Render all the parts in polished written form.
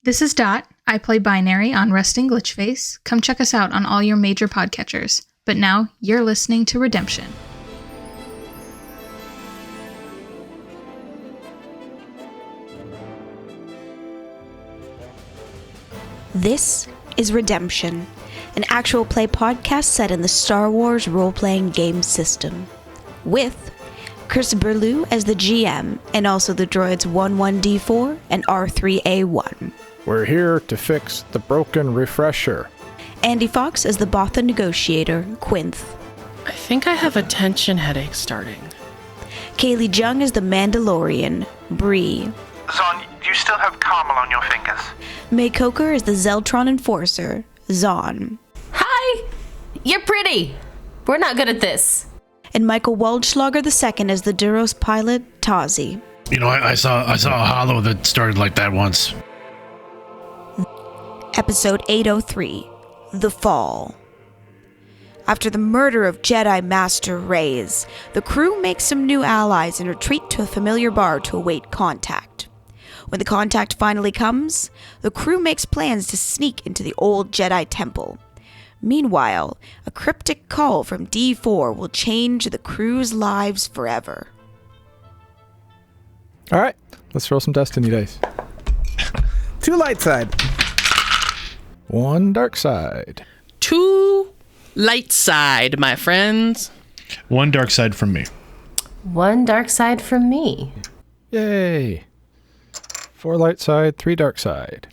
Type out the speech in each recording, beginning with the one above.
This is Dot. I play Binary on Resting Glitchface. Come check us out on all your major podcatchers. But now, you're listening to Redemption. This is Redemption, an actual play podcast set in the Star Wars role-playing game system, with Chris Berlew as the GM, and also the droids 11D4 and R3A1. We're here to fix the broken refresher. Andy Fox as the Botha negotiator, Quinth. I think I have a tension headache starting. Kaylee Jung as the Mandalorian, Bree. Zon, you still have caramel on your fingers. May Coker as the Zeltron enforcer, Zon. Hi! You're pretty! We're not good at this. And Michael Waldschlager II as the Duros pilot, Tazi. You know, I saw a holo that started like that once. Episode 803, The Fall. After the murder of Jedi Master Raze, the crew makes some new allies and retreat to a familiar bar to await contact. When the contact finally comes, the crew makes plans to sneak into the old Jedi temple. Meanwhile, a cryptic call from D4 will change the crew's lives forever. All right, let's roll some Destiny dice. 2 light side. 1 dark side. 2 light side, my friends. 1 dark side from me. 1 dark side from me. Yay. 4 light side, 3 dark side.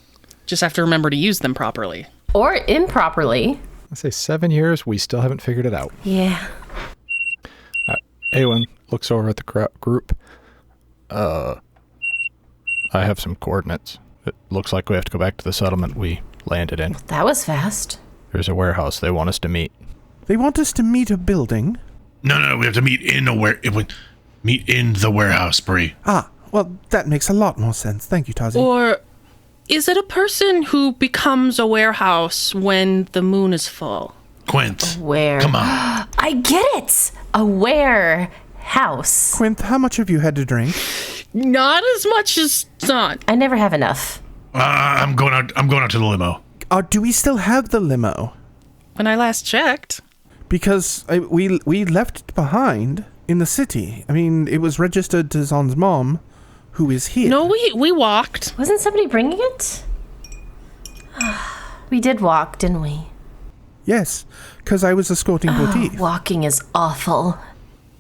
Just have to remember to use them properly. Or improperly. I say 7 years, we still haven't figured it out. Yeah. Awen looks over at the group. I have some coordinates. It looks like we have to go back to the settlement we landed in. That was fast. There's a warehouse they want us to meet. They want us to meet a building? No, we have to meet in the warehouse, Bree. Ah, well, that makes a lot more sense. Thank you, Tazi. Or is it a person who becomes a warehouse when the moon is full? Quint. Where? Come on. I get it! A warehouse. Quinth, how much have you had to drink? Not as much as Zon. I never have enough. I'm going out to the limo. Do we still have the limo? When I last checked. Because we left it behind in the city. I mean, it was registered to Zon's mom, who is here. No, we walked. Wasn't somebody bringing it? We did walk, didn't we? Yes, because I was escorting Botif. Walking is awful.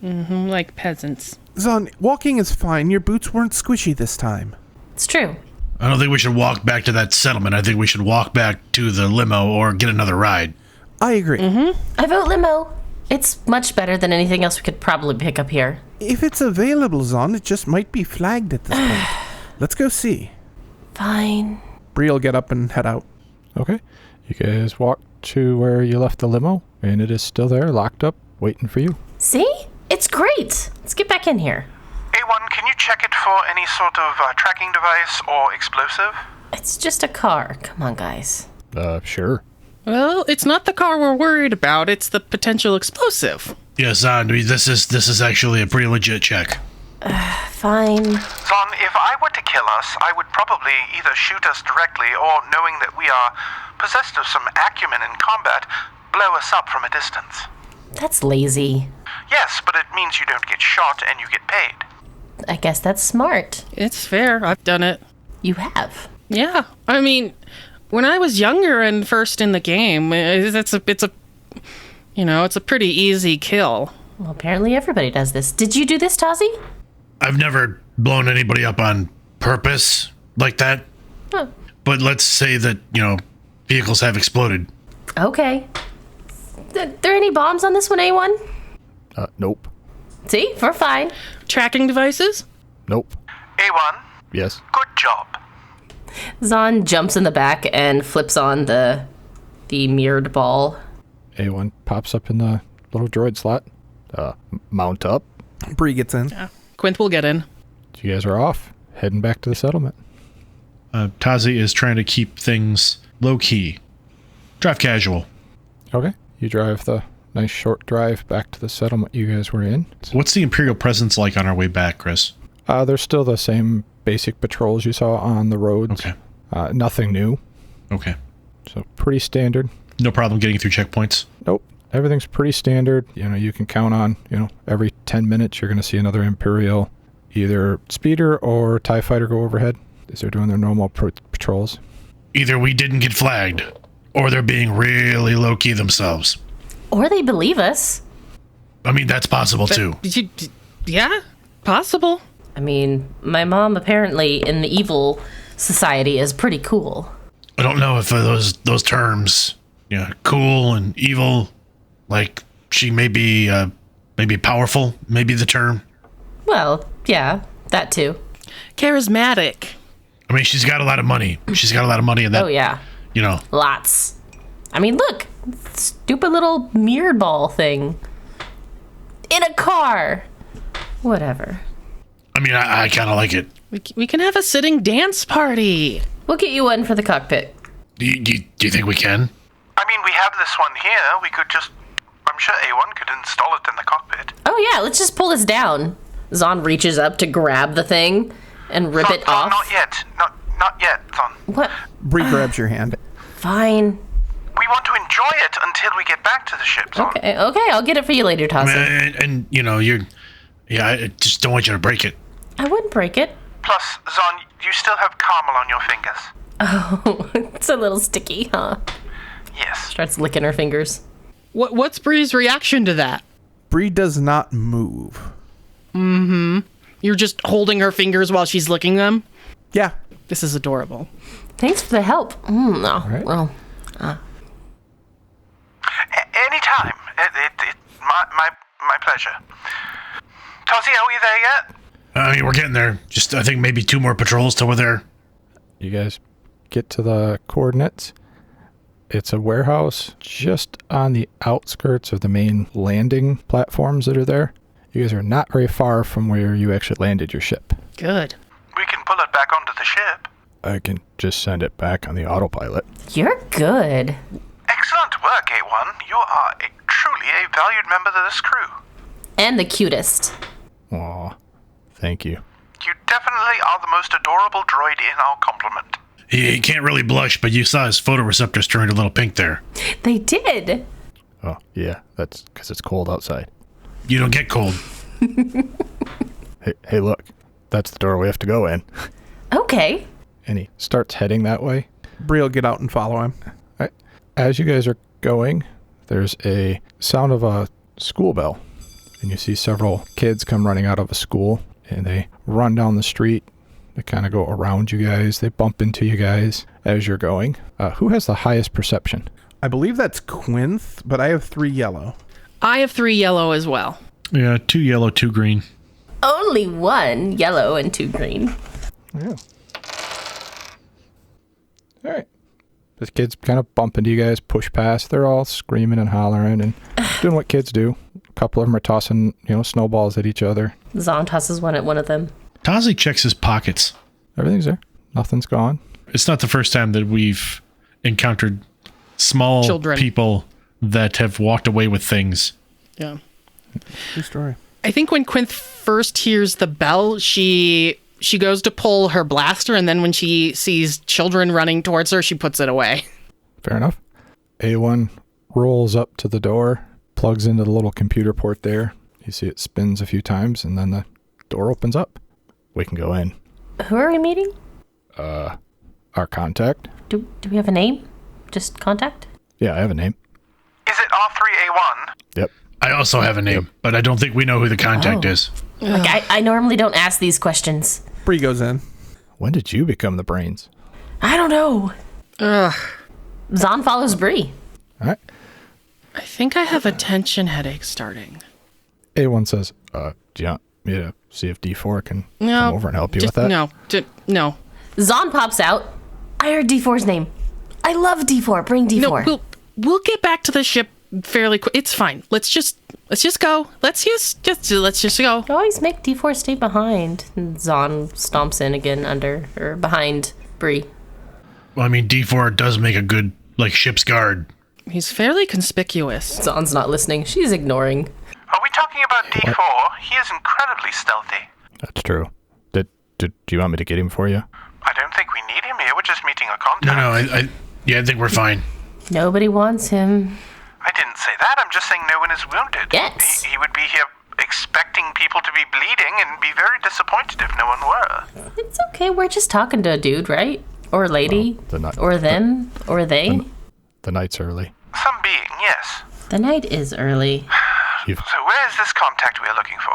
Mm-hmm, like peasants. Zon, walking is fine. Your boots weren't squishy this time. It's true. I don't think we should walk back to that settlement. I think we should walk back to the limo or get another ride. I agree. Mm-hmm. I vote limo. It's much better than anything else we could probably pick up here. If it's available, Zon, it just might be flagged at this point. Let's go see. Fine. Bree will get up and head out. Okay. You guys walk to where you left the limo, and it is still there, locked up, waiting for you. See? It's great. Let's get back in here. A1, can you check it for any sort of tracking device or explosive? It's just a car. Come on, guys. Sure. Well, it's not the car we're worried about. It's the potential explosive. Yes, Zon, this is actually a pretty legit check. Fine. Zon, if I were to kill us, I would probably either shoot us directly or, knowing that we are possessed of some acumen in combat, blow us up from a distance. That's lazy. Yes, but it means you don't get shot and you get paid. I guess that's smart. It's fair. I've done it. You have. Yeah. I mean, when I was younger and first in the game, it's a pretty easy kill. Well, apparently everybody does this. Did you do this, Tazi? I've never blown anybody up on purpose like that. Huh. But let's say that, vehicles have exploded. Okay. There any bombs on this one, A1? Nope. See? We're fine. Tracking devices? Nope. A1, Yes. good job. Zon jumps in the back and flips on the mirrored ball. A1 pops up in the little droid slot. Mount up. Bree gets in. Yeah. Quint will get in. You guys are off, heading back to the settlement. Tazi is trying to keep things low-key. Drive casual. Okay. You drive the nice short drive back to the settlement you guys were in. What's the Imperial presence like on our way back, Chris? There's still the same basic patrols you saw on the roads. Okay. Nothing new. Okay. So pretty standard. No problem getting through checkpoints. Nope. Everything's pretty standard. You can count on, every 10 minutes you're going to see another Imperial, either speeder or TIE fighter go overhead as they're doing their normal patrols. Either we didn't get flagged, or they're being really low-key themselves. Or they believe us. I mean, that's possible, too. Yeah, possible. I mean, my mom apparently in the evil society is pretty cool. I don't know if those terms, cool and evil, like she may be powerful, maybe the term. Well, yeah, that too. Charismatic. I mean, she's got a lot of money. She's got a lot of money in that. Oh, yeah. Lots. I mean, look. Stupid little mirrored ball thing. In a car. Whatever. I mean, I kind of like it. We can have a sitting dance party. We'll get you one for the cockpit. Do you think we can? I mean, we have this one here. We could I'm sure A1 could install it in the cockpit. Oh, yeah, let's just pull this down. Zon reaches up to grab the thing and rip it off. Not yet. Not yet, Zon. What? Bree grabs your hand. Fine. We want to enjoy it until we get back to the ship, Zon. Okay, I'll get it for you later, Tassi. And I just don't want you to break it. I wouldn't break it. Plus, Zon, you still have caramel on your fingers. Oh, it's a little sticky, huh? Yes. Starts licking her fingers. What's Bree's reaction to that? Bree does not move. Mm-hmm. You're just holding her fingers while she's licking them? Yeah. This is adorable. Thanks for the help. No. right. Well, Anytime. My pleasure. Tozzy, are we there yet? I mean, we're getting there. Just, I think maybe 2 more patrols till we're there. You guys get to the coordinates. It's a warehouse just on the outskirts of the main landing platforms that are there. You guys are not very far from where you actually landed your ship. Good. We can pull it back onto the ship. I can just send it back on the autopilot. you're good. Excellent work, A1. You are truly a valued member of this crew. And the cutest. Aw, thank you. You definitely are the most adorable droid in our complement. He can't really blush, but you saw his photoreceptors turned a little pink there. They did. Oh, yeah, that's because it's cold outside. You don't get cold. Hey, look, that's the door we have to go in. Okay. And he starts heading that way. Bree will get out and follow him. As you guys are going, there's a sound of a school bell. And you see several kids come running out of a school, and they run down the street. They kind of go around you guys. They bump into you guys as you're going. Who has the highest perception? I believe that's Quinth, but I have 3 yellow. I have 3 yellow as well. Yeah, 2 yellow, 2 green. Only 1 yellow and 2 green. Yeah. All right. The kids kind of bump into you guys, push past. They're all screaming and hollering and doing what kids do. A couple of them are tossing, snowballs at each other. Zon tosses one at one of them. Tazi checks his pockets. Everything's there. Nothing's gone. It's not the first time that we've encountered small Children. people that have walked away with things. Yeah. True story. I think when Quinth first hears the bell, she goes to pull her blaster, and then when she sees children running towards her, she puts it away. Fair enough. A1 rolls up to the door, plugs into the little computer port there. You see it spins a few times, and then the door opens up. We can go in. Who are we meeting? Our contact. Do we have a name? Just contact? Yeah, I have a name. Is it R3A1? Yep. I also have a name, but I don't think we know who the contact is. Like, I normally don't ask these questions. Bree goes in. When did you become the brains? I don't know. Ugh. Zon follows Bree. All right. I think I have a tension headache starting. A1 says, do you want me to see if D4 can come over and help you just, with that? No. Zon pops out. I heard D4's name. I love D4. Bring D4. No, we'll get back to the ship fairly quick. It's fine. Let's just go. Let's just go. Always make D4 stay behind. And Zon stomps in again behind Bree. Well, I mean, D4 does make a good, ship's guard. He's fairly conspicuous. Zon's not listening. She's ignoring. Are we talking about D4? He is incredibly stealthy. That's true. Do you want me to get him for you? I don't think we need him here. We're just meeting contact. No, I think we're fine. Nobody wants him. I didn't say that. I'm just saying no one is wounded. Yes. He would be here expecting people to be bleeding and be very disappointed if no one were. It's okay. We're just talking to a dude, right? Or lady? Or them? Or they? The night's early. Some being, yes. The night is early. So where is this contact we are looking for?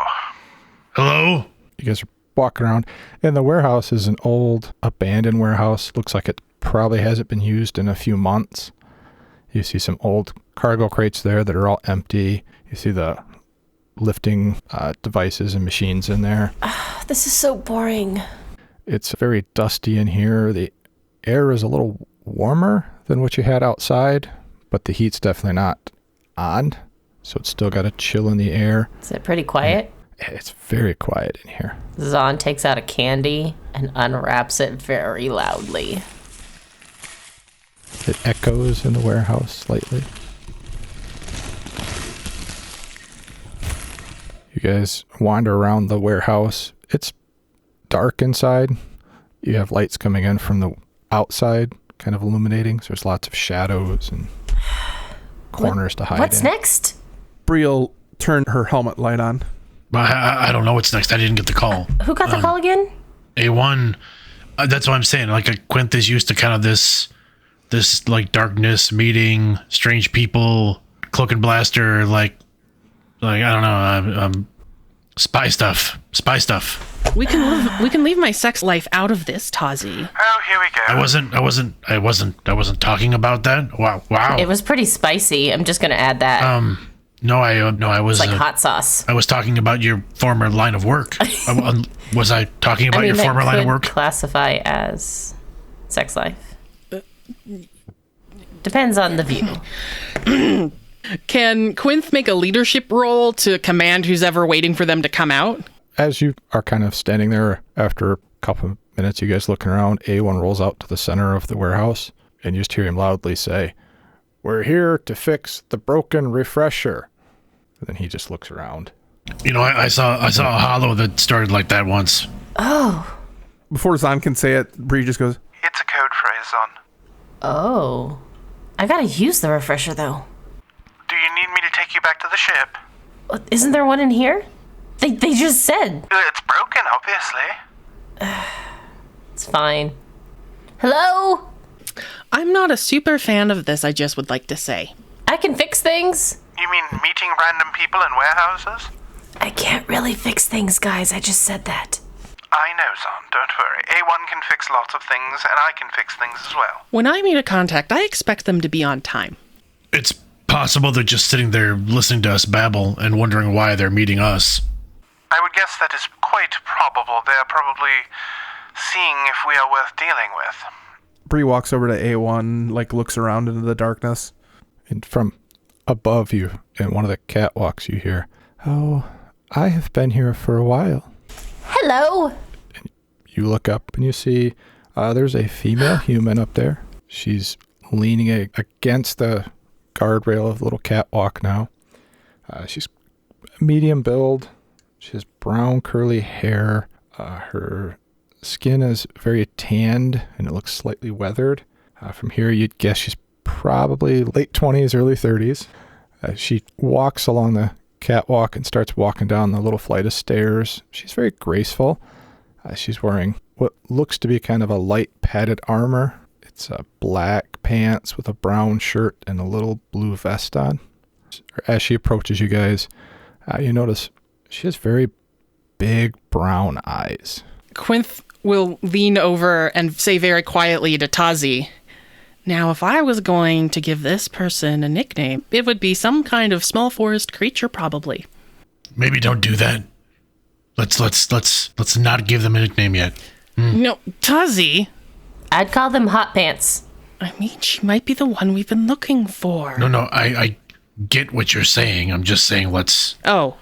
Hello? You guys are walking around, and the warehouse is an old abandoned warehouse. Looks like it probably hasn't been used in a few months. You see some old cargo crates there that are all empty. You see the lifting devices and machines in there. This is so boring. It's very dusty in here. The air is a little warmer than what you had outside, but the heat's definitely not on, so it's still got a chill in the air. Is it pretty quiet? It's very quiet in here. Zahn takes out a candy and unwraps it very loudly. It echoes in the warehouse slightly. You guys wander around the warehouse. It's dark inside. You have lights coming in from the outside, kind of illuminating. So there's lots of shadows and corners to hide in. What's next? Brielle turned her helmet light on. I don't know what's next. I didn't get the call. Who got the call again? A1. That's what I'm saying. Like, Quinth is used to kind of this like darkness, meeting strange people, cloak and blaster, like I don't know, spy stuff. We can leave my sex life out of this, Tazi. Oh, here we go. I wasn't talking about that. Wow. It was pretty spicy. I'm just gonna add that. No, I was It's like hot sauce. I was talking about your former line of work. Was I talking about your former line of work? Classify as sex life. Depends on the view. Can Quinth make a leadership role to command who's ever waiting for them to come out? As you are kind of standing there after a couple of minutes, you guys looking around, A1 rolls out to the center of the warehouse, and you just hear him loudly say, "We're here to fix the broken refresher." And then he just looks around. You know, I saw a hollow that started like that once. Oh. Before Zahn can say it, Bree just goes, It's a code phrase, Zahn. Oh. I gotta use the refresher, though. Do you need me to take you back to the ship? Isn't there one in here? They just said. It's broken, obviously. It's fine. Hello? I'm not a super fan of this, I just would like to say. I can fix things. You mean meeting random people in warehouses? I can't really fix things, guys. I just said that. I know, Zahn. Don't worry. A1 can fix lots of things, and I can fix things as well. When I meet a contact, I expect them to be on time. It's possible they're just sitting there listening to us babble and wondering why they're meeting us. I would guess that is quite probable. They are probably seeing if we are worth dealing with. Bree walks over to A1, like looks around into the darkness. And from above you, in one of the catwalks, you hear, "Oh, I have been here for a while." Hello. And you look up and you see there's a female human up there. She's leaning against the guardrail of the little catwalk now. She's medium build. She has brown curly hair. Her skin is very tanned and it looks slightly weathered. From here, you'd guess she's probably late 20s, early 30s. She walks along the catwalk and starts walking down the little flight of stairs. She's very graceful. She's wearing what looks to be kind of a light padded armor. It's black pants with a brown shirt and a little blue vest on. As she approaches you guys, you notice she has very big brown eyes. Quinth will lean over and say very quietly to Tazi, "Now, if I was going to give this person a nickname, it would be some kind of small forest creature, probably." Maybe don't do that. Let's not give them a nickname yet. No, Tazi. I'd call them hot pants. I mean, she might be the one we've been looking for. No, I get what you're saying. I'm just saying let's... Oh.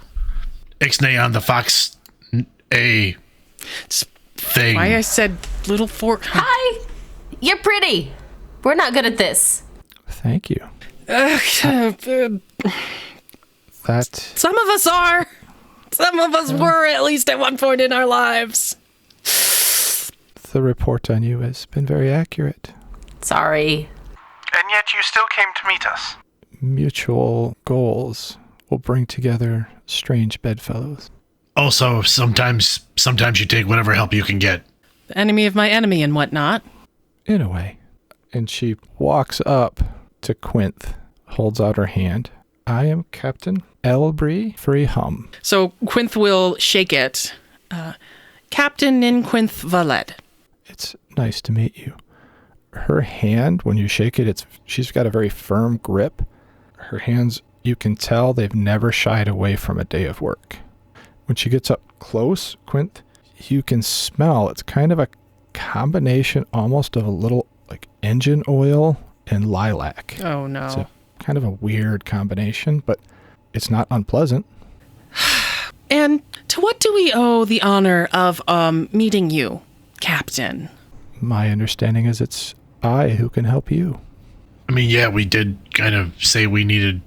Ixnay on the fox a thing. Why I said little Hi! You're pretty. We're not good at this. Thank you. Some of us are. Some of us were, at least at one point in our lives. The report on you has been very accurate. Sorry. And yet you still came to meet us. Mutual goals will bring together strange bedfellows. Also, sometimes you take whatever help you can get. The enemy of my enemy and whatnot. In a way. And she walks up to Quinth, holds out her hand. I am Captain Elbree Freehum. So Quinth will shake it. Captain in Quinth Valed. It's nice to meet you. Her hand, when you shake it, she's got a very firm grip. Her hands, you can tell they've never shied away from a day of work. When she gets up close, Quinth, you can smell, it's kind of a combination almost of a little like engine oil and lilac. Oh, no. It's kind of a weird combination, but it's not unpleasant. And to what do we owe the honor of meeting you, Captain? My understanding is it's I who can help you. I mean, yeah, we did kind of say we needed,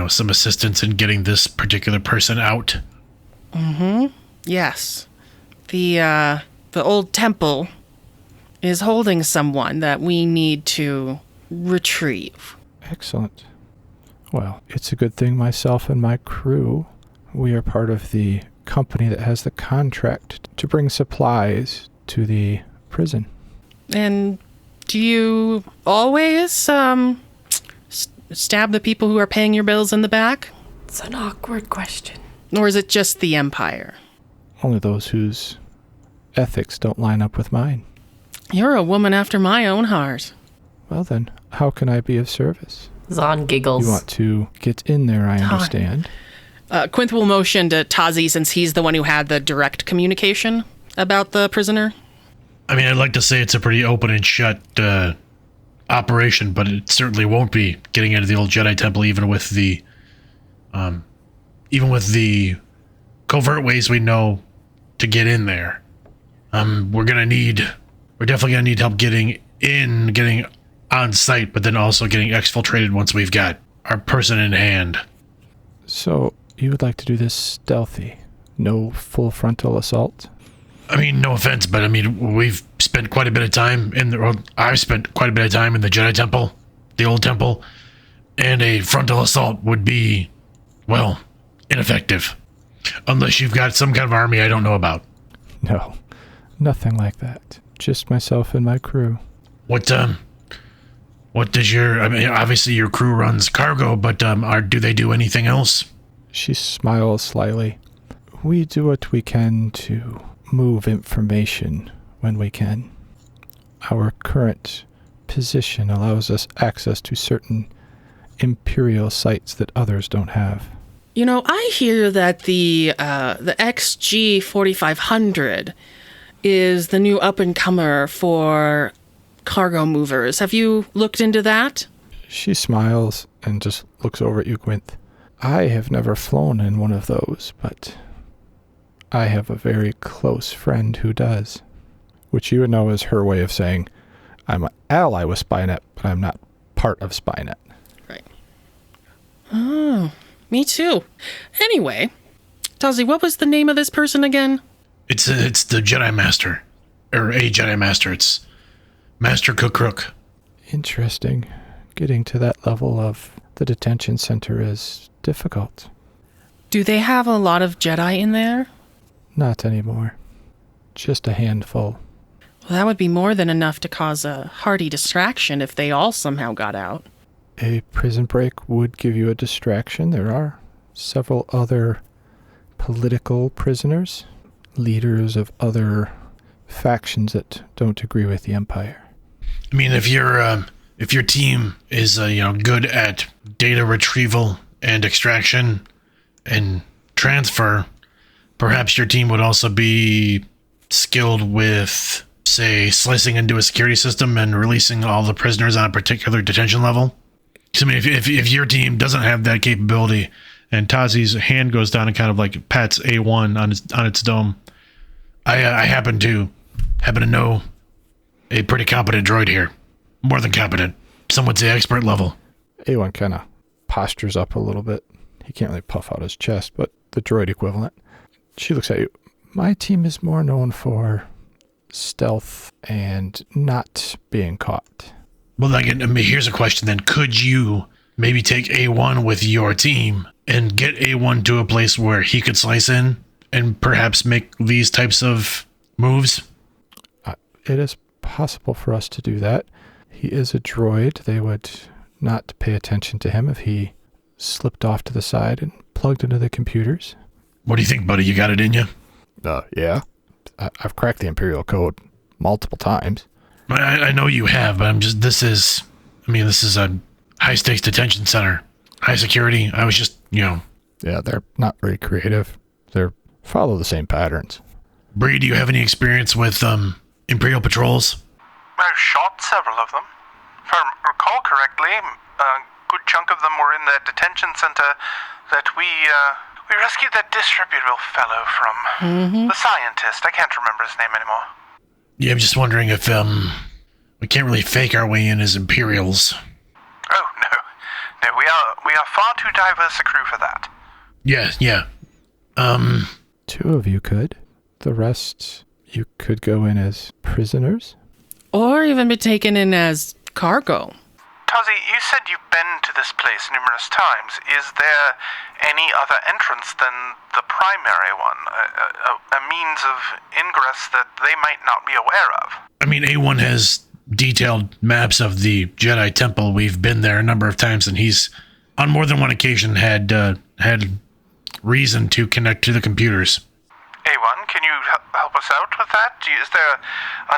some assistance in getting this particular person out. Mm-hmm. Yes. The old temple is holding someone that we need to retrieve. Excellent. Well, it's a good thing myself and my crew, we are part of the company that has the contract to bring supplies to the prison. And do you always stab the people who are paying your bills in the back? It's an awkward question. Or is it just the Empire? Only those whose ethics don't line up with mine. You're a woman after my own heart. Well then, how can I be of service? Zahn giggles. You want to get in there, I understand. Quinth will motion to Tazi since he's the one who had the direct communication about the prisoner. I mean, I'd like to say it's a pretty open and shut operation, but it certainly won't be getting into the old Jedi Temple, even with the covert ways we know to get in there. We're definitely gonna need help getting on site, but then also getting exfiltrated once we've got our person in hand. So you would like to do this stealthy, no full frontal assault? I mean, no offense, but I mean, we've spent quite a bit of time I've spent quite a bit of time in the Jedi Temple, the old temple, and a frontal assault would be, well, ineffective. Unless you've got some kind of army I don't know about. No, nothing like that. Just myself and my crew. What does obviously your crew runs cargo, but do they do anything else? She smiles slyly. We do what we can to move information when we can. Our current position allows us access to certain Imperial sites that others don't have. I hear that the XG 4500 is the new up-and-comer for cargo movers. Have you looked into that? She smiles and just looks over at you, Quinth. I have never flown in one of those, but I have a very close friend who does. Which you would know is her way of saying, I'm an ally with Spynet, but I'm not part of Spynet. Right. Oh, me too. Anyway, Tazi, what was the name of this person again? It's the Jedi Master. Or a Jedi Master. It's Master Cookrook. Interesting. Getting to that level of the detention center is difficult. Do they have a lot of Jedi in there? Not anymore. Just a handful. Well, that would be more than enough to cause a hearty distraction if they all somehow got out. A prison break would give you a distraction. There are several other political prisoners, leaders of other factions that don't agree with the Empire. I mean, if your team is good at data retrieval and extraction and transfer, perhaps your team would also be skilled with, say, slicing into a security system and releasing all the prisoners on a particular detention level. So, I mean, if your team doesn't have that capability, and Tazi's hand goes down and kind of like pats A1 on its dome, I happen to know a pretty competent droid here. More than competent. Some would say expert level. A1 kind of postures up a little bit. He can't really puff out his chest, but the droid equivalent. She looks at you. My team is more known for stealth and not being caught. Well, again, here's a question then. Could you maybe take A1 with your team and get A1 to a place where he could slice in and perhaps make these types of moves? It is possible for us to do that. He is a droid. They would not pay attention to him if he slipped off to the side and plugged into the computers. What do you think, buddy? You got it in you? Yeah. I've cracked the Imperial Code multiple times. I know you have, but this is a high-stakes detention center. High security. I was just, Yeah, they're not very creative. They follow the same patterns. Bree, do you have any experience with Imperial patrols? I've shot several of them. If I recall correctly, a good chunk of them were in that detention center that we rescued that disreputable fellow from. Mm-hmm. The scientist. I can't remember his name anymore. Yeah, I'm just wondering if we can't really fake our way in as Imperials. Oh, no, we are far too diverse a crew for that. Yeah. 2 of you could. The rest, you could go in as prisoners. Or even be taken in as cargo. Tazi, you said you've been to this place numerous times. Is there any other entrance than the primary one? A means of ingress that they might not be aware of? I mean, A1 has detailed maps of the Jedi Temple. We've been there a number of times, and he's, on more than one occasion, had reason to connect to the computers. A1, can you help us out with that? Is there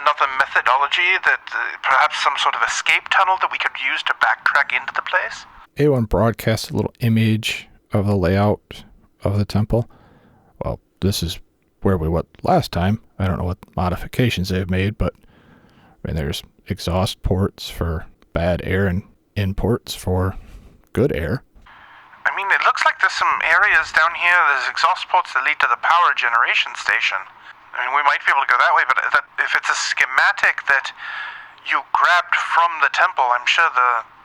another methodology that perhaps some sort of escape tunnel that we could use to backtrack into the place? A1 broadcasts a little image of the layout of the temple. Well, this is where we went last time. I don't know what modifications they've made, but there's exhaust ports for bad air and in ports for good air. I mean, it looks like there's some areas down here, there's exhaust ports that lead to the power generation station. I mean, we might be able to go that way, but if it's a schematic that you grabbed from the temple, I'm sure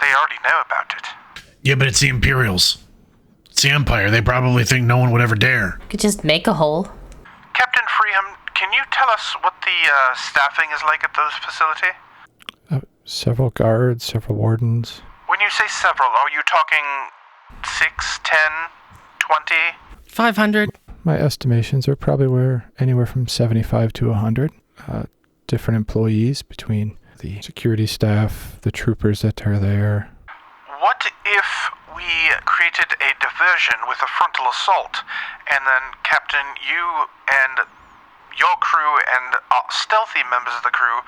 they already know about it. Yeah, but it's the Imperials. It's the Empire. They probably think no one would ever dare. Could just make a hole. Captain Freeham, can you tell us what the staffing is like at those facility? Several guards, several wardens. When you say several, are you talking 6, 10, 20? 500. My estimations are probably anywhere from 75 to 100 different employees between the security staff, the troopers that are there. What if we created a diversion with a frontal assault, and then, Captain, you and your crew and stealthy members of the crew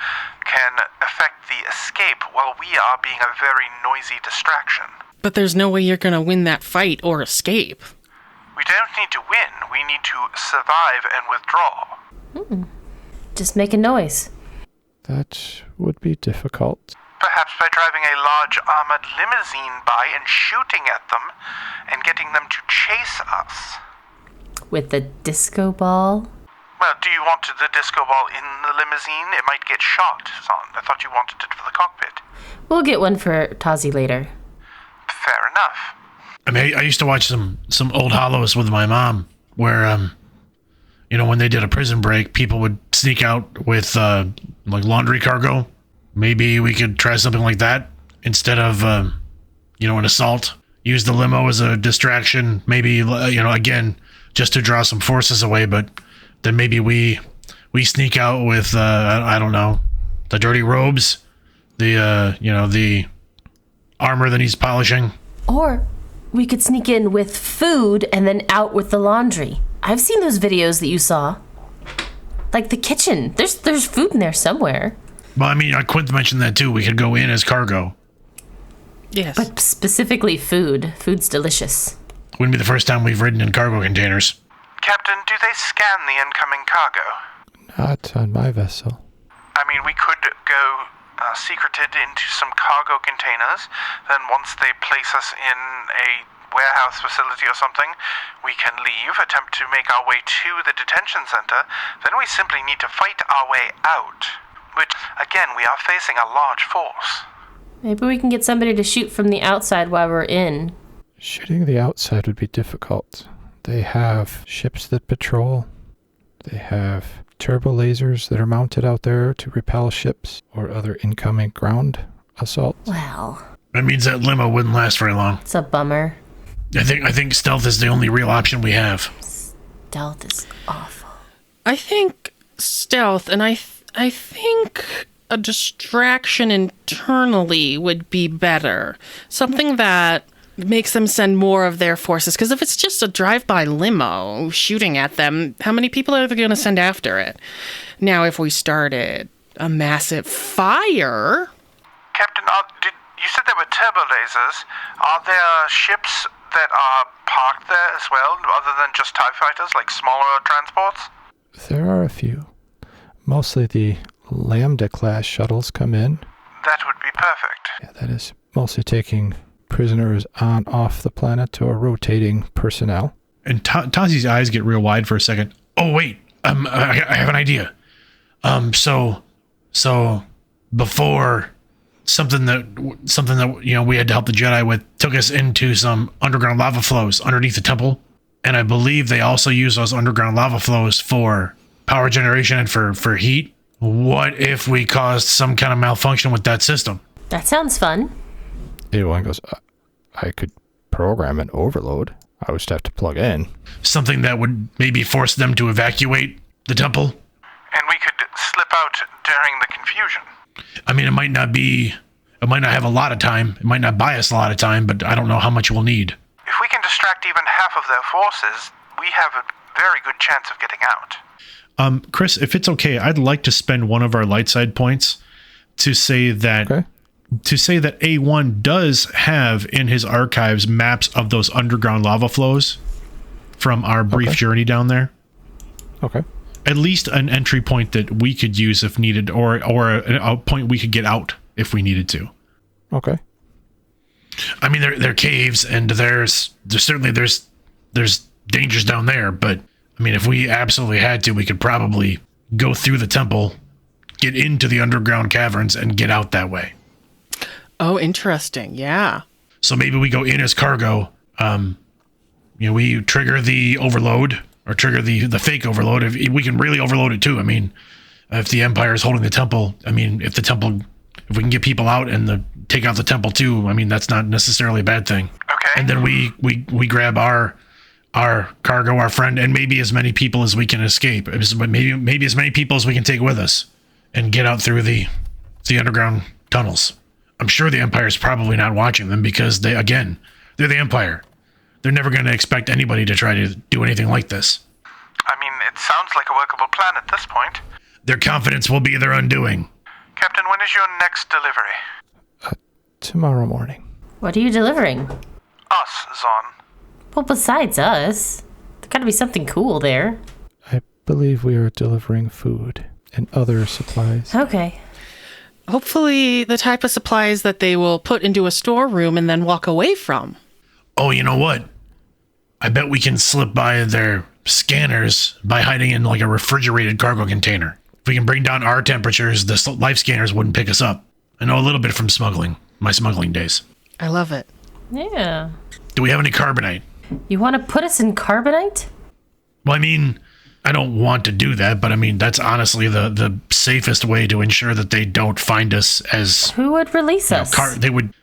can effect the escape while we are being a very noisy distraction? But there's no way you're going to win that fight or escape. We don't need to win. We need to survive and withdraw. Just make a noise. That would be difficult. Perhaps by driving a large armored limousine by and shooting at them and getting them to chase us. With the disco ball? Well, do you want the disco ball in the limousine? It might get shot, son. I thought you wanted it for the cockpit. We'll get one for Tazi later. Fair enough. I mean, I used to watch some old hollows with my mom where, when they did a prison break, people would sneak out with, like laundry cargo. Maybe we could try something like that instead of, an assault. Use the limo as a distraction. Maybe, again, just to draw some forces away, but then maybe we sneak out with, I don't know, the dirty robes, the armor that he's polishing. Or we could sneak in with food and then out with the laundry. I've seen those videos that you saw. Like the kitchen. There's food in there somewhere. Well, I mean, Quint mentioned that too. We could go in as cargo. Yes. But specifically food. Food's delicious. Wouldn't be the first time we've ridden in cargo containers. Captain, do they scan the incoming cargo? Not on my vessel. I mean, we could go secreted into some cargo containers. Then once they place us in a warehouse facility or something, we can leave, attempt to make our way to the detention center. Then we simply need to fight our way out. Which, again, we are facing a large force. Maybe we can get somebody to shoot from the outside while we're in. Shooting the outside would be difficult. They have ships that patrol. They have turbo lasers that are mounted out there to repel ships or other incoming ground assaults. Well, That means that limo wouldn't last very long. it's a bummer. I think stealth is the only real option we have. Stealth is awful. I think stealth, and I think a distraction internally would be better. Something that makes them send more of their forces. Because if it's just a drive-by limo shooting at them, how many people are they going to send after it? Now, if we started a massive fire... Captain, you said there were turbo lasers. Are there ships that are parked there as well, other than just TIE fighters, like smaller transports? There are a few. Mostly the Lambda-class shuttles come in. That would be perfect. Yeah, that is mostly taking prisoners on off the planet or rotating personnel. And Tazi's eyes get real wide for a second. Oh wait, I have an idea. So before something that we had to help the Jedi with took us into some underground lava flows underneath the temple, and I believe they also use those underground lava flows for power generation and for heat. What if we caused some kind of malfunction with that system? That sounds fun. One goes, I could program an overload. I would just have to plug in. Something that would maybe force them to evacuate the temple? And we could slip out during the confusion. I mean, it might not have a lot of time. It might not buy us a lot of time, but I don't know how much we'll need. If we can distract even half of their forces, we have a very good chance of getting out. Chris, if it's okay, I'd like to spend one of our light side points to say that A1 does have in his archives maps of those underground lava flows from our brief journey down there. Okay. At least an entry point that we could use if needed, or a point we could get out if we needed to. Okay. I mean, they're caves, and there's dangers down there, but I mean, if we absolutely had to, we could probably go through the temple, get into the underground caverns, and get out that way. Oh, interesting. Yeah. So maybe we go in as cargo. We trigger the overload or trigger the fake overload. If we can really overload it too. I mean, if the Empire is holding the temple, I mean, if we can get people out and take out the temple too, I mean, that's not necessarily a bad thing. Okay. And then we grab our cargo, our friend, and maybe as many people as we can escape. Maybe as many people as we can take with us and get out through the underground tunnels. I'm sure the Empire's probably not watching them because they're the Empire. They're never going to expect anybody to try to do anything like this. I mean, it sounds like a workable plan at this point. Their confidence will be their undoing. Captain, when is your next delivery? Tomorrow morning. What are you delivering? Us, Zon. Well, besides us, there gotta be something cool there. I believe we are delivering food and other supplies. Okay. Hopefully the type of supplies that they will put into a storeroom and then walk away from. Oh, you know what? I bet we can slip by their scanners by hiding in like a refrigerated cargo container. If we can bring down our temperatures, the life scanners wouldn't pick us up. I know a little bit from my smuggling days. I love it. Yeah. Do we have any carbonite? You want to put us in carbonite? Well, I mean, I don't want to do that, but I mean, that's honestly the safest way to ensure that they don't find us as... Who would release us? They would...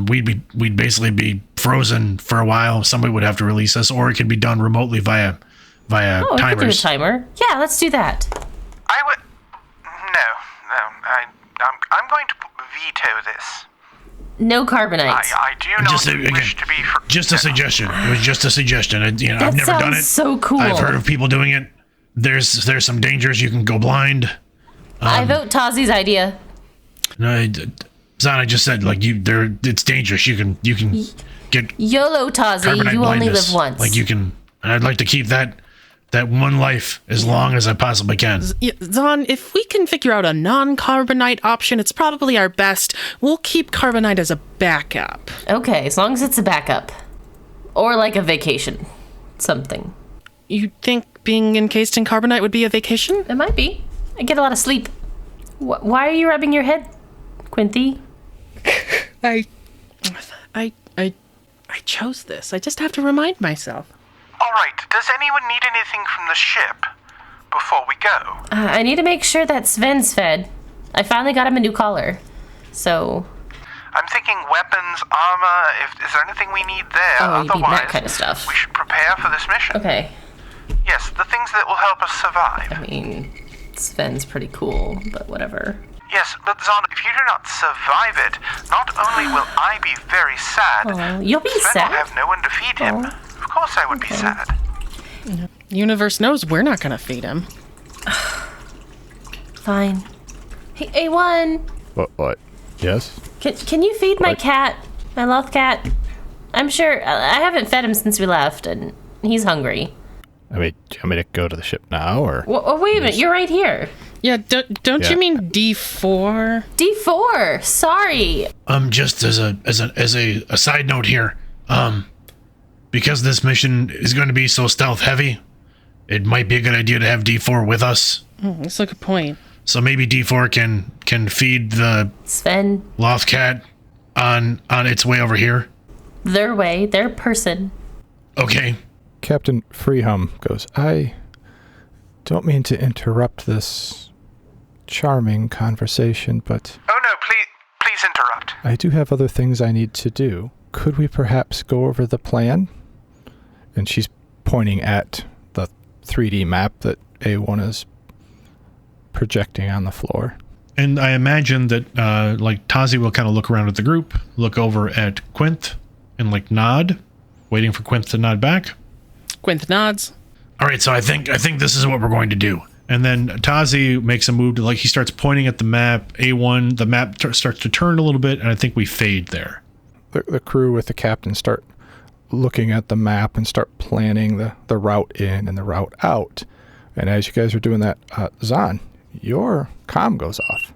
we'd basically be frozen for a while. Somebody would have to release us, or it could be done remotely via Oh, we could do a timers. timer. Yeah, let's do that. I would... No. I'm going to veto this. No carbonite. I do not wish to be... Just a suggestion. It was just a suggestion. I've never done it. So cool. I've heard of people doing it. There's some dangers. You can go blind. I vote Tazi's idea. No, Zan, I just said it's dangerous. You can get YOLO, Tazi. carbonite You only blindness. live once. And I'd like to keep that one life as long as I possibly can. Yeah, Zon, if we can figure out a non-carbonite option, it's probably our best. We'll keep carbonite as a backup. Okay, as long as it's a backup. Or like a vacation. Something. You think being encased in carbonite would be a vacation? It might be. I get a lot of sleep. Why are you rubbing your head, Quinty? I chose this. I just have to remind myself. All right, does anyone need anything from the ship before we go? I need to make sure that Sven's fed. I finally got him a new collar. So... I'm thinking weapons, armor, is there anything we need there? Oh, you mean Otherwise, that kind of stuff. we should prepare for this mission. Okay. Yes, the things that will help us survive. I mean, Sven's pretty cool, but whatever. Yes, but Zon, if you do not survive it, not only will I be very sad, Oh, you'll be Sven sad? will have no one to feed him. Of course I would be sad. Universe knows we're not gonna feed him. Fine. Hey, A1, What? Yes? can you feed my What? cat? My loth cat? I'm sure... I haven't fed him since we left, and he's hungry. I mean, do you want me to go to the ship now, or? Oh, wait a minute, you're right here. Yeah, don't Yeah. you mean D4? D4, sorry. Just as a side note here, because this mission is going to be so stealth heavy, it might be a good idea to have D4 with us. That's a good point. So maybe D4 can feed the Sven, loth cat on its way over here. their person. Okay. Captain Freehum goes, I don't mean to interrupt this charming conversation, but Oh no, please interrupt. I do have other things I need to do. Could we perhaps go over the plan? And she's pointing at the 3D map that A1 is projecting on the floor. And I imagine that like Tazi will kind of look around at the group, look over at Quinth, and like nod, waiting for Quinth to nod back. Quinth nods. All right, so I think this is what we're going to do. And then Tazi makes a move to, like, he starts pointing at the map. A1, the map starts to turn a little bit, and I think we fade there. The crew with the captain start looking at the map and start planning the route in and the route out. And as you guys are doing that, Zon, your comm goes off.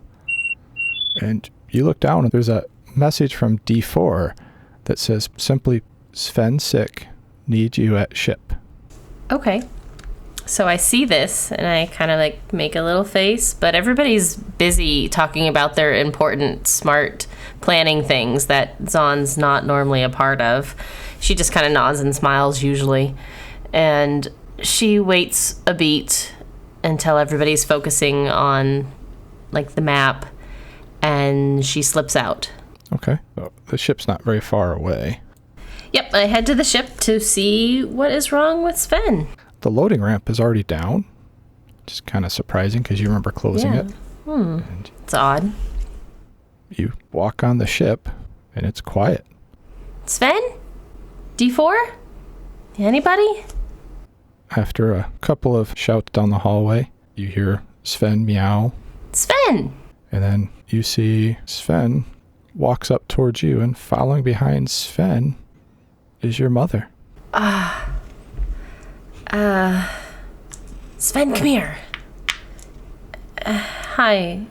And you look down and there's a message from D4 that says simply, Sven sick, need you at ship. Okay. So I see this and I kind of like make a little face, but everybody's busy talking about their important, smart planning things that Zon's not normally a part of. She just kind of nods and smiles usually. And she waits a beat until everybody's focusing on like the map, and she slips out. Okay. Oh, the ship's not very far away. Yep, I head to the ship to see what is wrong with Sven. The loading ramp is already down, which is kind of surprising because you remember closing it. And It's odd. you walk on the ship, and it's quiet. Sven? D4? Anybody? After a couple of shouts down the hallway, you hear Sven meow, Sven! and then you see Sven walks up towards you, and following behind Sven is your mother. Sven, come here. Hi.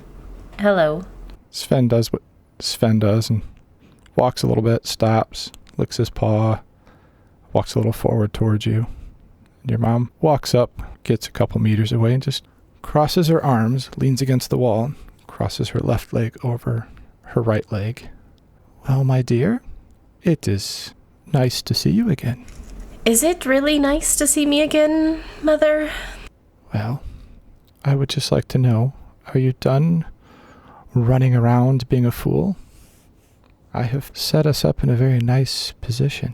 Hello. Sven does what Sven does and walks a little bit, stops, licks his paw, walks a little forward towards you. And your mom walks up, gets a couple meters away, and just crosses her arms, leans against the wall, crosses her left leg over her right leg. Well, my dear, it is nice to see you again. Is it really nice to see me again, Mother? Well, I would just like to know, are you done running around being a fool? I have set us up in a very nice position.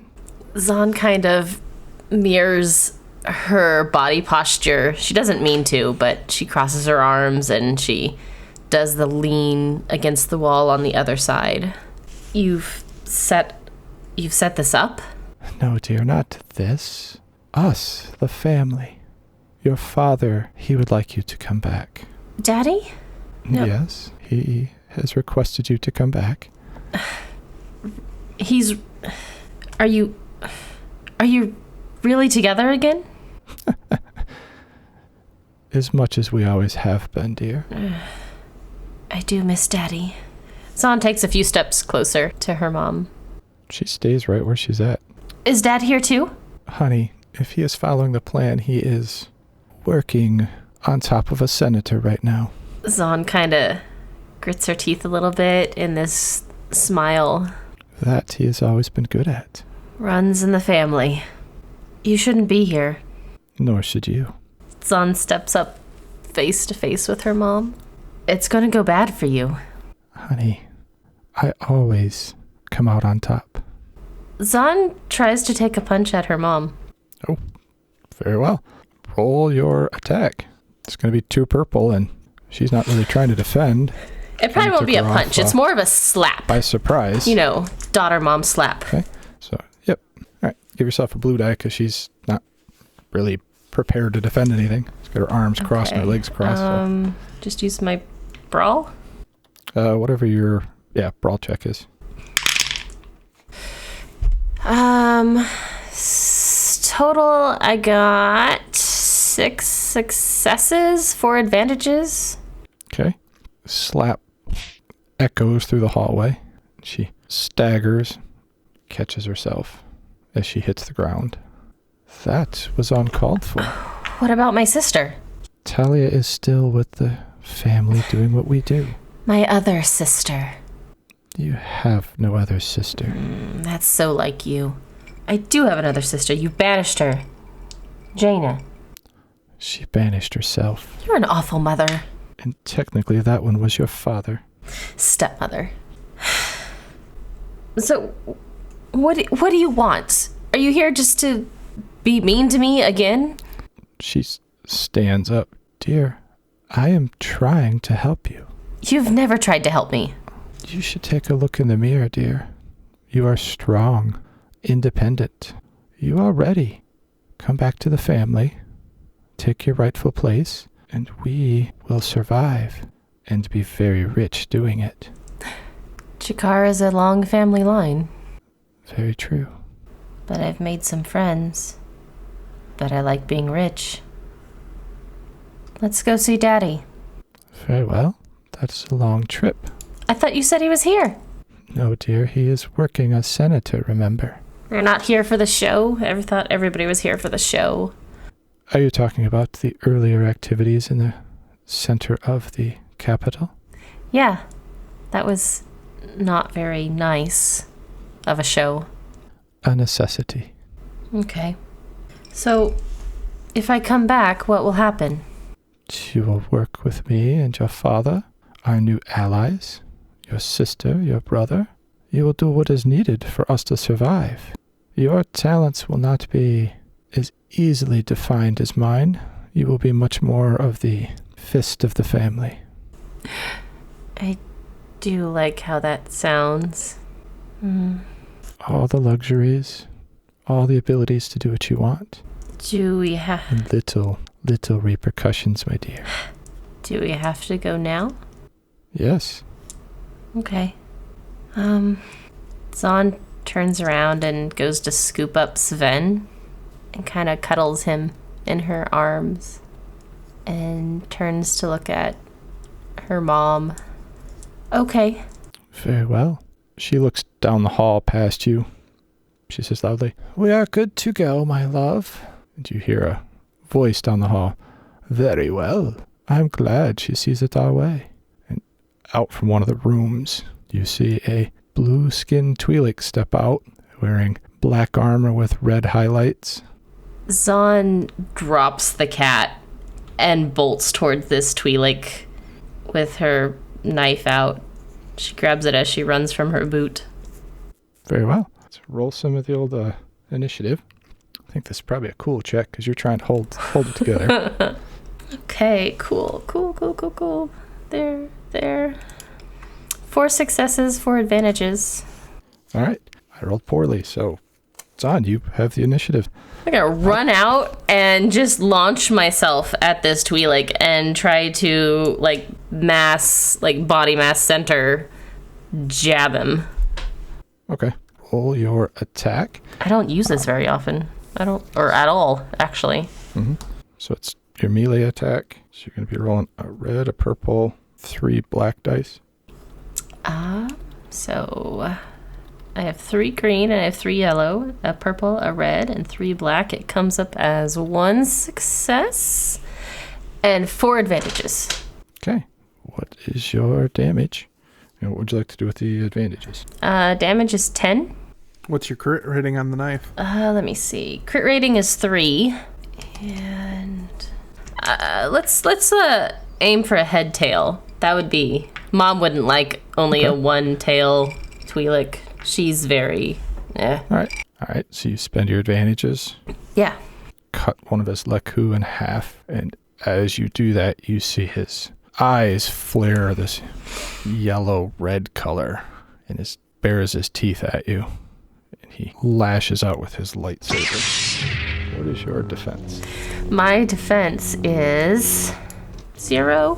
Zon kind of mirrors her body posture. She doesn't mean to, but she crosses her arms and she does the lean against the wall on the other side. You've set this up? No, dear, not this. Us, the family. Your father, he would like you to come back. Daddy? No. Yes, he has requested you to come back. Are you really together again? As much as we always have been, dear. I do miss Daddy. Zon takes a few steps closer to her mom. She stays right where she's at. Is Dad here too? Honey, if he is following the plan, he is working on top of a senator right now. Zon kind of grits her teeth a little bit in this smile. That he has always been good at. Runs in the family. You shouldn't be here. Nor should you. Zon steps up face to face with her mom. It's gonna go bad for you. Honey, I always come out on top. Zahn tries to take a punch at her mom. Oh, very well. Roll your attack. It's going to be 2 purple, and she's not really trying to defend. It probably won't be a punch. It's more of a slap. By surprise. You know, daughter-mom slap. Okay. So, yep. All right. Give yourself a blue die because she's not really prepared to defend anything. She's got her arms crossed and her legs crossed. Just use my brawl? Whatever your, brawl check is. Total, I got 6 successes, 4 advantages. Okay. Slap echoes through the hallway. She staggers, catches herself as she hits the ground. That was uncalled for. What about my sister? Talia is still with the family doing what we do. My other sister. You have no other sister. That's so like you. I do have another sister. You banished her. Jaina. She banished herself. You're an awful mother. And technically that one was your father. Stepmother. So, what do you want? Are you here just to be mean to me again? She stands up. Dear, I am trying to help you. You've never tried to help me. You should take a look in the mirror, dear. You are strong, independent. You are ready. Come back to the family. Take your rightful place, and we will survive and be very rich doing it. Jakar is a long family line. Very true. But I've made some friends. But I like being rich. Let's go see Daddy. Very well. That's a long trip. I thought you said he was here. No, dear. He is working as senator, remember? You're not here for the show? I thought everybody was here for the show. Are you talking about the earlier activities in the center of the capital? Yeah. That was not very nice of a show. A necessity. Okay. So, if I come back, what will happen? You will work with me and your father, our new allies, your sister, your brother. You will do what is needed for us to survive. Your talents will not be as easily defined as mine. You will be much more of the fist of the family. I do like how that sounds. All the luxuries, all the abilities to do what you want. Do we have... And little repercussions, my dear. Do we have to go now? Yes. Okay. Zahn turns around and goes to scoop up Sven and kind of cuddles him in her arms and turns to look at her mom. Okay. Very well. She looks down the hall past you. She says loudly, "We are good to go, my love." And you hear a voice down the hall. "Very well. I'm glad she sees it our way." And out from one of the rooms, you see a blue-skinned Twi'lek step out, wearing black armor with red highlights. Zahn drops the cat and bolts towards this Twi'lek with her knife out. She grabs it as she runs from her boot. Very well. Let's roll some of the old initiative. I think this is probably a cool check because you're trying to hold it together. Okay, cool. There. 4 successes, 4 advantages. All right. I rolled poorly, so Zahn, you have the initiative. I'm gonna run out and just launch myself at this Twi'lek and try to body mass center jab him. Okay. Roll your attack. I don't use this very often. Or at all, actually. Mm-hmm. So it's your melee attack. So you're going to be rolling a red, a purple, 3 black dice. So I have 3 green and I have 3 yellow, a purple, a red, and 3 black. It comes up as 1 success and 4 advantages. Okay. What is your damage? And what would you like to do with the advantages? Damage is 10. What's your crit rating on the knife? Let me see. Crit rating is 3. And Let's aim for a head tail. That would be... Mom wouldn't like only a one tail Twi'lek. She's very... All right. So you spend your advantages. Yeah. Cut one of his leku in half, and as you do that, you see his eyes flare this yellow-red color, and he bares his teeth at you, and he lashes out with his lightsaber. What is your defense? My defense is 0.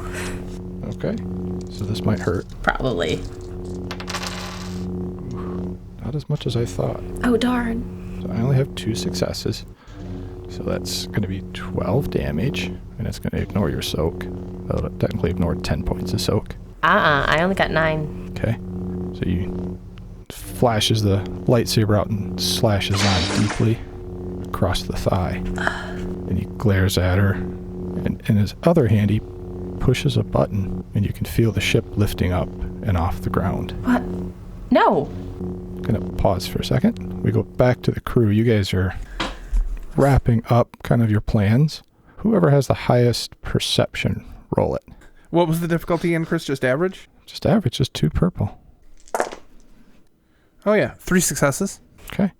Okay, so this might hurt. Probably. Not as much as I thought. Oh, darn. So I only have 2 successes. So that's going to be 12 damage, and it's going to ignore your soak. It'll technically ignore 10 points of soak. I only got 9. Okay. So you flashes the lightsaber out and slashes on deeply across the thigh. And he glares at her. And in his other hand, he pushes a button, and you can feel the ship lifting up and off the ground. What? No. Gonna pause for a second. We go back to the crew. You guys are wrapping up kind of your plans. Whoever has the highest perception, roll it. What was the difficulty in Chris? Just average? Just average, just 2 purple. Oh yeah, 3 successes. Okay.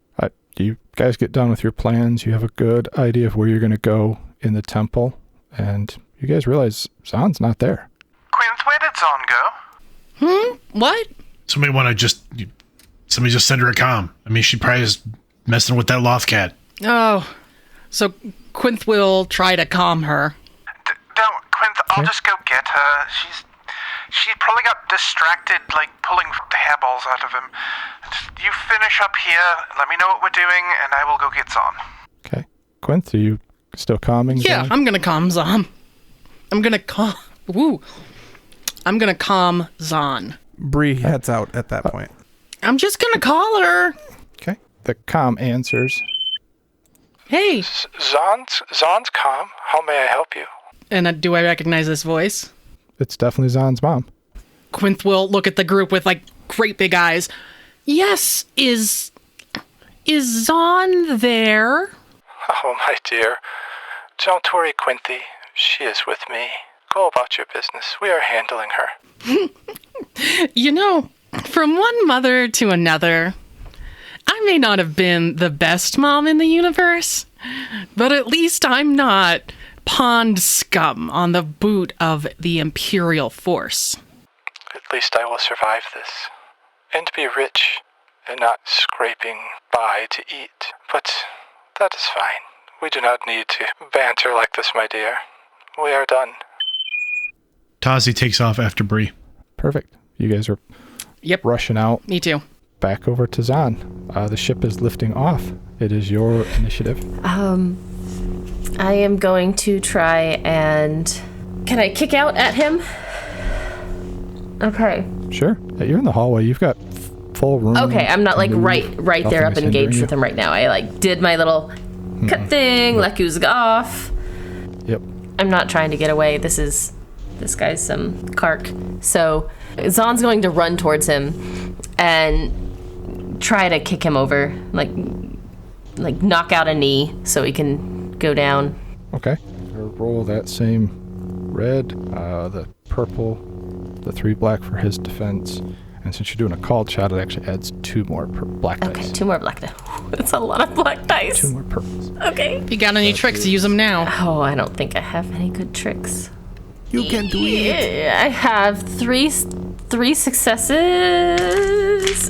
You guys get done with your plans. You have a good idea of where you're going to go in the temple, and you guys realize Zon's not there. Quinth, where did Zon go? What? Somebody just send her a comm. I mean, she probably is messing with that loft cat. Oh, so Quinth will try to calm her. No, Quinth, I'll just go get her. She probably got distracted, like, pulling hairballs out of him. You finish up here, let me know what we're doing, and I will go get Zon. Okay. Quinth, are you still calming Yeah, Zon? I'm gonna calm Zon. I'm gonna calm Zon. Bree heads out at that point. I'm just gonna call her. Okay. The comm answers. Hey. Zon's calm. How may I help you? And do I recognize this voice? It's definitely Zon's mom. Quinth will look at the group with, like, great big eyes. Yes, is Zon there? Oh, my dear. Don't worry, Quinthy. She is with me. Go about your business. We are handling her. You know, from one mother to another, I may not have been the best mom in the universe, but at least I'm not pond scum on the boot of the Imperial Force. At least I will survive this. And be rich and not scraping by to eat. But that is fine. We do not need to banter like this, my dear. We are done. Tazi takes off after Bree. Perfect. You guys are rushing out. Me too. Back over to Zon. The ship is lifting off. It is your initiative. I am going to try and... Can I kick out at him? Okay. Sure. You're in the hallway. You've got full room. Okay, I'm not like right there up engaged with him right now. I like did my little cut thing, Leku's off. Yep. I'm not trying to get away. This guy's some cark. So Zon's going to run towards him and try to kick him over, like knock out a knee so he can go down. Okay. Roll that same red, the purple, the 3 black for his defense. And since you're doing a called shot, it actually adds 2 more black dice. Okay, 2 more black dice. That's a lot of black dice. 2 more purples. Okay. If you got any tricks, use them now. Oh, I don't think I have any good tricks. You can do it. I have 3 successes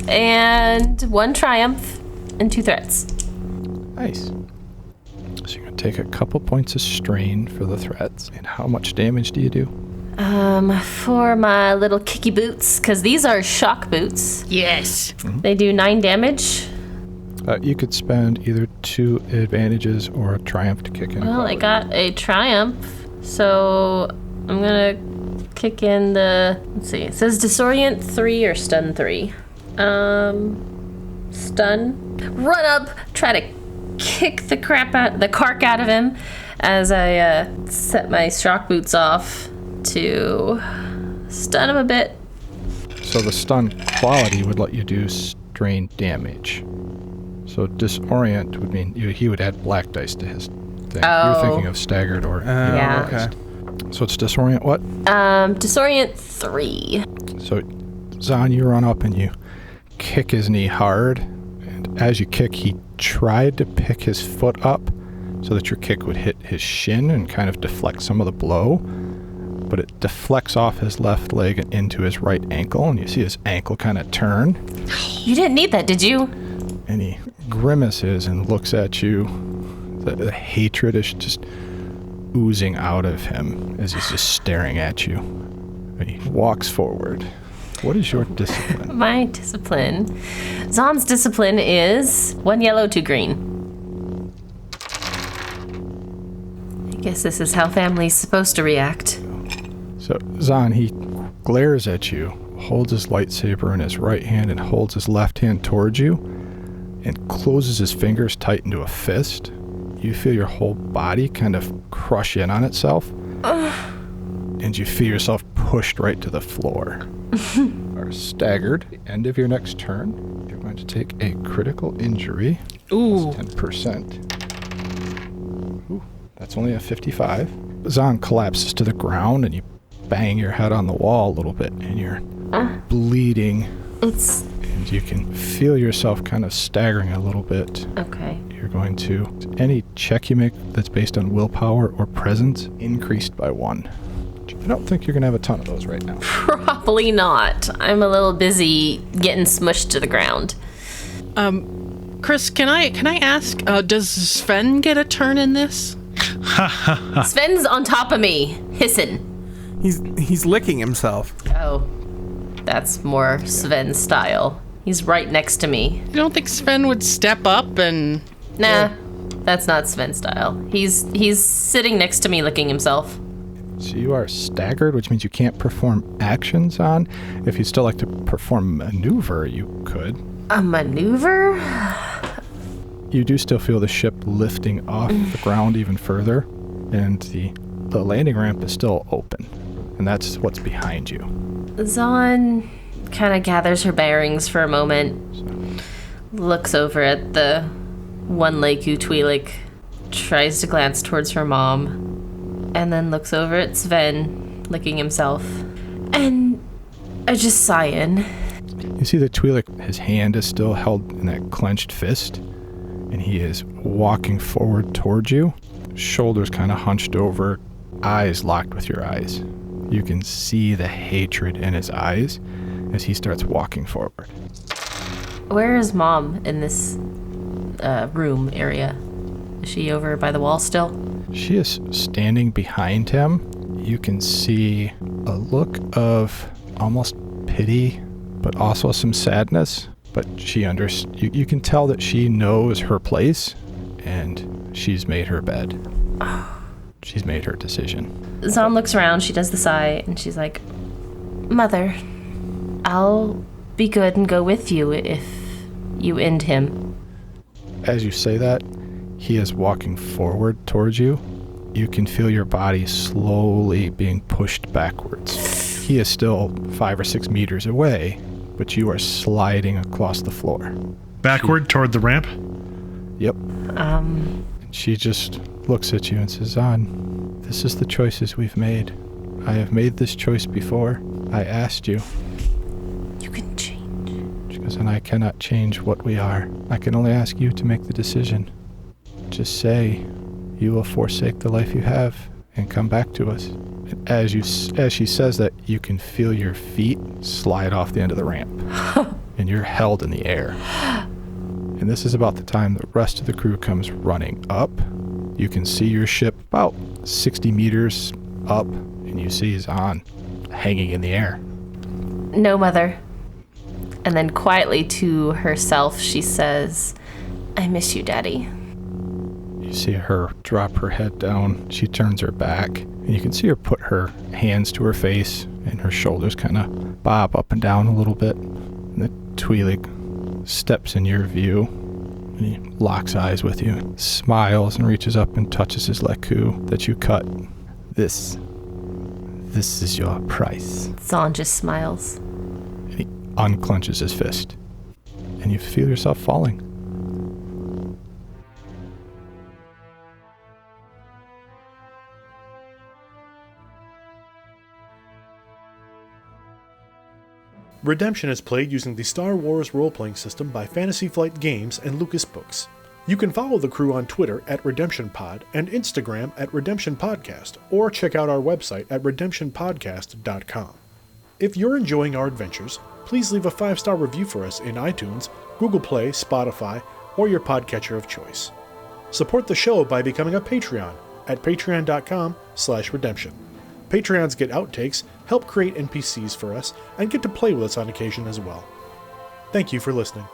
and 1 triumph and 2 threats. Nice. So you're going to take a couple points of strain for the threats. And how much damage do you do? For my little kicky boots, because these are shock boots. Yes. They do 9 damage. You could spend either 2 advantages or a triumph to kick in. Well, I got a triumph, so I'm gonna kick in the... Let's see. It says disorient 3 or stun 3. Stun. Run up, try to kick the cark out of him as I set my shock boots off to stun him a bit. So the stun quality would let you do strain damage. So disorient would mean he would add black dice to his thing. Oh. You're thinking of staggered or Yeah. Okay. So it's disorient what? Disorient 3. So Zahn, you run up and you kick his knee hard, and as you kick, he tried to pick his foot up so that your kick would hit his shin and kind of deflect some of the blow, but it deflects off his left leg and into his right ankle, and you see his ankle kind of turn, You didn't need that, did you? and he grimaces and looks at you. The hatred is just oozing out of him as he's just staring at you. He walks forward. What is your discipline? My discipline. Zon's discipline is 1 yellow, 2 green. I guess this is how family's supposed to react. So Zahn, he glares at you, holds his lightsaber in his right hand and holds his left hand towards you and closes his fingers tight into a fist. You feel your whole body kind of crush in on itself. And you feel yourself pushed right to the floor. Are staggered. At the end of your next turn, you're going to take a critical injury. Ooh. That's 10%. Ooh, that's only a 55. Zahn collapses to the ground and you bang your head on the wall a little bit and you're bleeding. It's And you can feel yourself kind of staggering a little bit. okay. You're going to, any check you make that's based on willpower or presence, increased by 1. I don't think you're going to have a ton of those right now. Probably not. I'm a little busy getting smushed to the ground. Chris, can I ask, does Sven get a turn in this? Sven's on top of me, hissing. He's licking himself. Oh, that's more Sven's style. He's right next to me. You don't think Sven would step up and... Nah, that's not Sven's style. He's sitting next to me licking himself. So you are staggered, which means you can't perform actions on. If you'd still like to perform maneuver, you could. A maneuver? You do still feel the ship lifting off the ground even further, and the landing ramp is still open, and that's what's behind you. Zahn kind of gathers her bearings for a moment, looks over at the one-legged Twi'lek, tries to glance towards her mom, and then looks over at Sven, licking himself, and I just sigh in. You see the Twi'lek, his hand is still held in that clenched fist, and he is walking forward towards you, shoulders kind of hunched over, eyes locked with your eyes. You can see the hatred in his eyes as he starts walking forward. Where is Mom in this room area? Is she over by the wall still? She is standing behind him. You can see a look of almost pity, but also some sadness. But you can tell that she knows her place, and she's made her bed. She's made her decision. Zahn looks around, she does the sigh, and she's like, Mother, I'll be good and go with you if you end him. As you say that, he is walking forward towards you. You can feel your body slowly being pushed backwards. He is still 5 or 6 meters away, but you are sliding across the floor. Backward toward the ramp? Yep. And she just looks at you and says, Zahn, this is the choices we've made. I have made this choice before. I asked you. You can change. She goes, and I cannot change what we are. I can only ask you to make the decision. Just say you will forsake the life you have and come back to us. And as she says that, you can feel your feet slide off the end of the ramp. And you're held in the air. And this is about the time the rest of the crew comes running up. You can see your ship about 60 meters up, and you see Zahn hanging in the air. No, Mother. And then quietly to herself, she says, I miss you, Daddy. You see her drop her head down. She turns her back, and you can see her put her hands to her face, and her shoulders kind of bob up and down a little bit. And the Twi'lek steps in your view, and he locks eyes with you, smiles, and reaches up and touches his leku that you cut. This is your price. Zahn just smiles. And he unclenches his fist, and you feel yourself falling. Redemption is played using the Star Wars role-playing system by Fantasy Flight Games and Lucas Books. You can follow the crew on Twitter at RedemptionPod and Instagram at RedemptionPodcast, or check out our website at redemptionpodcast.com. If you're enjoying our adventures, please leave a 5-star review for us in iTunes, Google Play, Spotify, or your podcatcher of choice. Support the show by becoming a Patreon at patreon.com/redemption. Patreons get outtakes, help create NPCs for us, and get to play with us on occasion as well. Thank you for listening.